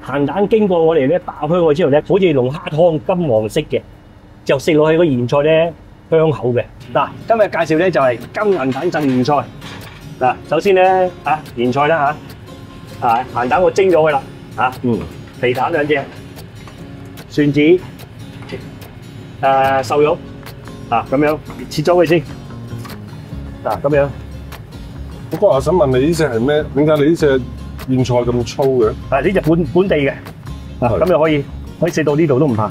鹹蛋經過我哋咧爆開佢之後咧，好似龍蝦湯金黃色嘅，就食落去個鹽菜咧香口嘅。嗱，今日介紹咧就係金銀蛋浸鹽菜。嗱，首先咧鹽菜啦鹹蛋我蒸咗佢啦皮蛋兩隻，蒜子，瘦肉咁樣切咗佢先。嗱咁樣。不過我想問你呢隻係咩？點解你呢隻莧菜咁粗嘅？呢隻本地嘅，咁就可以食到呢度都唔怕。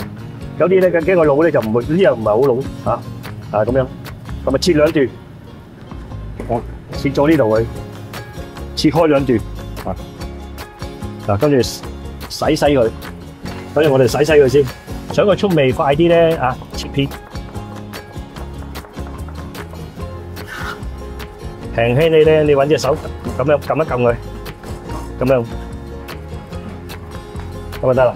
有啲咧驚個腦咧就唔會，呢啲又唔係好老咁樣，咁啊切兩段，我切咗呢度佢，切開兩段，跟住洗佢，跟住我哋洗佢先，想佢出味快啲咧切片，輕輕你咧，你揾隻手咁樣撳一撳佢，咁樣咁就得啦。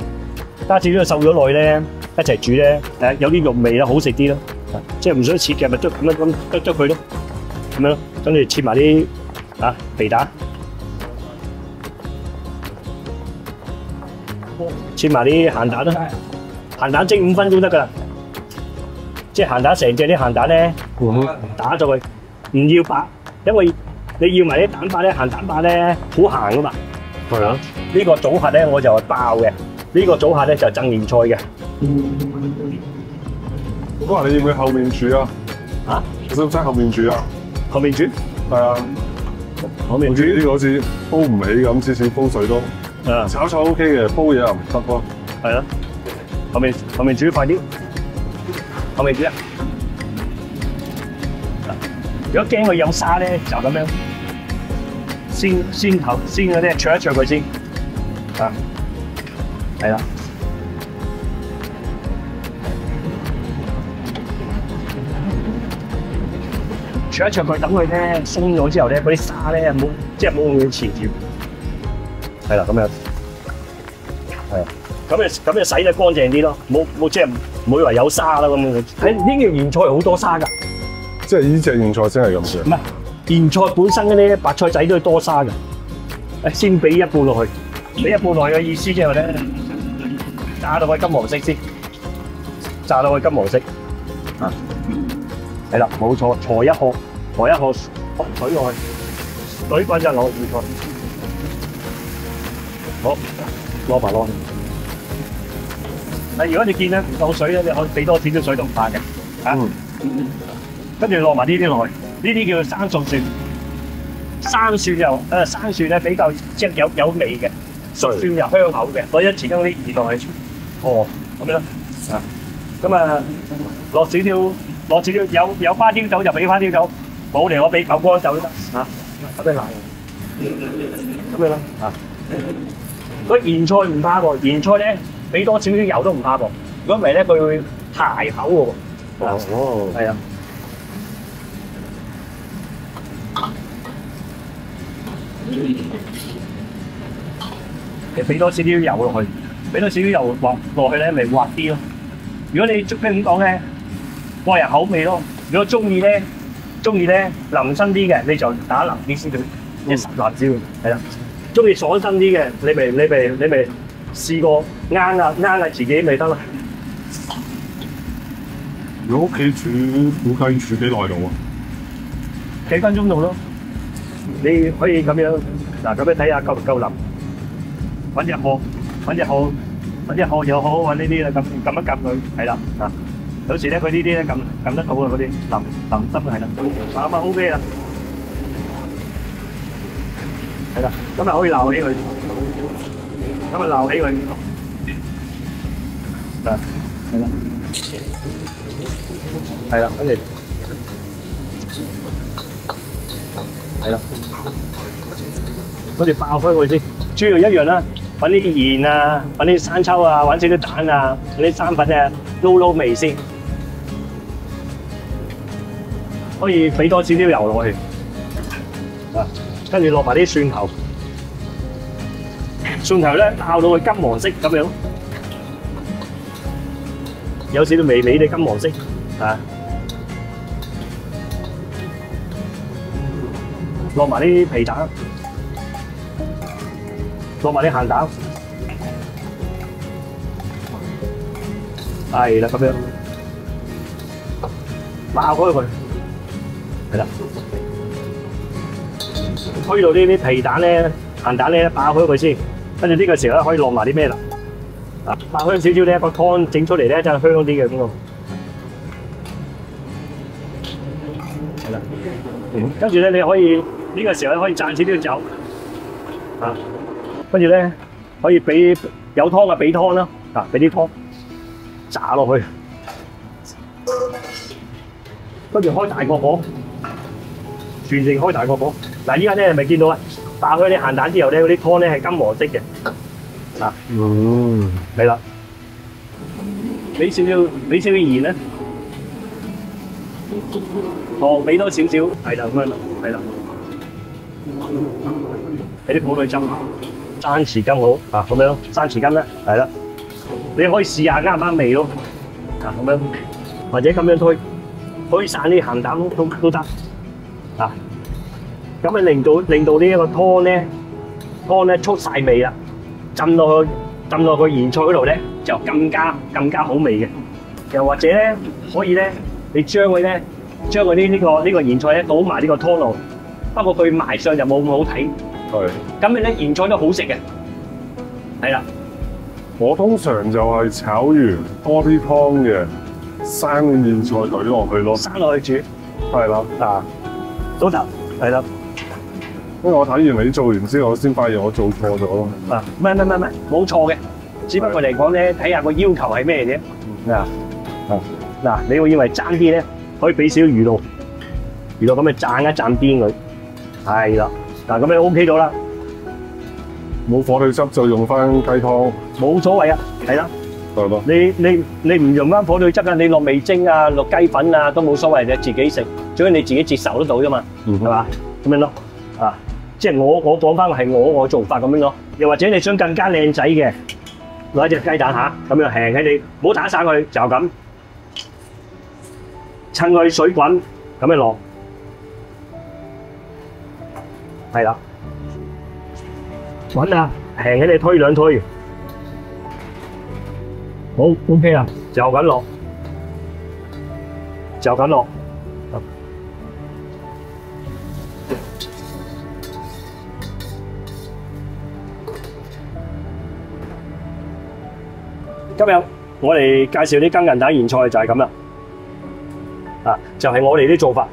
加少少瘦咗落去咧，一齊煮咧，有啲肉味啦，好食啲咯。即係唔想切嘅，咪咁樣剁佢咯，咁樣跟住切埋啲皮蛋，切埋啲鹹蛋啦，鹹蛋蒸5分鐘得㗎啦。即係鹹蛋成隻啲鹹蛋咧，打咗佢，唔要白，因為你要埋啲蛋白咧，鹹蛋白咧好鹹㗎嘛。係啊，呢個組合咧我就係爆嘅。呢個組合咧就係浸鹽菜嘅。我話你要唔要後面煮啊？你使唔使後面煮啊？後面煮？係啊。後面煮呢個好似煲唔起咁，至少煲水都。炒菜 OK 嘅，煲嘢又唔得咯。係啊。後面煮快啲。後面煮啊！如果驚佢有沙咧，就咁樣先嗰啲灼一灼佢先。係啦，灼一灼佢，等佢咧鬆咗之後咧，嗰啲沙咧冇咁纏住。係啦，咁樣係啊，咁就洗得乾淨啲咯，冇即係唔會話有沙啦咁樣。呢條鹽菜好多沙㗎，即係呢隻莧菜先係咁嘅。唔係莧菜本身嗰啲白菜仔都係多沙㗎。先俾一半落去，俾一半落去嘅意思之後咧。炸到佢金黃色先，炸到佢金黃色，係啦，冇錯，抬一殼水落去，水滾就落莧菜，好，攞埋落去。如果你見咧唔夠水咧，你可以俾多少少水都唔怕嘅，跟住落埋呢啲落去，呢啲叫生熟蒜，生蒜咧比較即係有味嘅，熟蒜又香口嘅，攞一匙羹啲鹽落去。咁樣咁落少少有花雕酒就俾花雕酒，冇嚟我俾九江酒都得咁樣咁樣啦嗰莧菜唔怕喎，莧菜咧俾多少少油都唔怕喎，如果唔係咧佢會柴口喎。係啊。你俾多少少油落去。俾多少少油落去咧，咪滑啲咯。如果你咁講咧，個人口味咯。如果中意咧腍身啲嘅，你就打腍啲先佢，即係辣椒。係啦，中意爽身啲嘅，你咪試過啱啊自己咪得啦。如果屋企煮，估計煮幾耐到啊？幾分鐘到咯。你可以咁樣咁樣睇下夠唔夠腍，揾隻殼又好，揾呢啲啦，撳一撳佢，係啦有時咧佢呢啲咧撳得到啊，嗰啲腍汁係啦，咁啊 OK 啦，係啦，咁啊可以撈起佢，係啦，係啦，跟住係啦，跟住爆開佢先，主要一樣啦。揾啲鹽啊，揾啲生抽啊，揾少啲蛋啊，揾啲生粉啊，撈味先。可以俾多少少油落去，跟住落埋啲蒜頭，蒜頭咧爆到佢金黃色咁樣，有少少微微嘅金黃色落埋啲皮蛋。落埋啲鹹蛋，係啦，咁樣爆開佢，係啦，推到呢啲皮蛋咧、鹹蛋咧爆開佢先，跟住呢個時候咧可以落埋啲咩啦？啊，爆香少少咧，個湯整出嚟咧真係香啲嘅咁喎。係啦，跟住咧你可以呢個時候咧可以賺少啲酒，啊，跟住咧可以俾有湯嘅俾湯啦，啊，俾啲湯炸落去。跟住開大個火，全程開大個火。嗱，依家咧係咪見到啊？爆開啲鹹蛋之後咧，嗰啲湯咧係金黃色嘅。嗱，係啦，俾少少鹽咧，糖俾多少少，係啦咁樣啦，係啦，俾啲普洱汁，生匙羹好啊，咁樣生匙羹咧，係啦，你可以試下啱唔啱味咯，啊咁樣，或者咁樣推散啲鹹蛋都得，啊，咁啊令到呢一個湯咧出晒味啦，浸落去鹽菜嗰度咧就更加好味嘅。又或者咧可以咧，你將佢呢個鹽菜咧倒埋呢個湯度，不過佢賣相就冇咁好睇。係。咁你咧鹽菜都好食嘅，係啦。我通常就係炒完多啲湯嘅。生嘅莧菜懟落去咯，生落去煮，係啦，啊，都得，係啦。因為我睇完你做完之後，我先發現我做錯咗咯。啊，唔係，冇錯嘅，只不過嚟講咧，睇下個要求係咩啫。嗱，你會以為爭啲咧，可以俾少魚露咁咪蘸一蘸邊佢，係啦。嗱，咁你 OK 到啦。冇火腿汁就用翻雞湯，冇所謂啊，係啦。你唔用翻火腿汁啊，你落味精啊，落雞粉啊都冇所謂，你自己食，最緊要你自己接受得到啫嘛，係嘛？咁樣咯，啊，即係我講翻係我做法咁樣咯。又或者你想更加靚仔嘅，攞一隻雞蛋嚇，咁樣輕輕你唔好打散佢，就咁，趁佢水滾咁樣落，係啦，滾啊，輕輕你推兩推。好 OK 啦，就咁落，今日我哋介紹啲羹銀蛋莧菜就係咁啦，啊，就係我哋啲做法。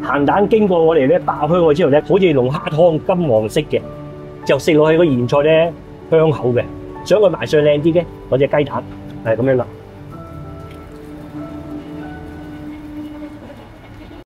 鹹蛋經過我哋咧爆香過之後咧，好似龍蝦湯金黃色嘅，就食落去個莧菜咧香口嘅。想佢賣相靚啲嘅，攞隻雞蛋，係咁樣啦。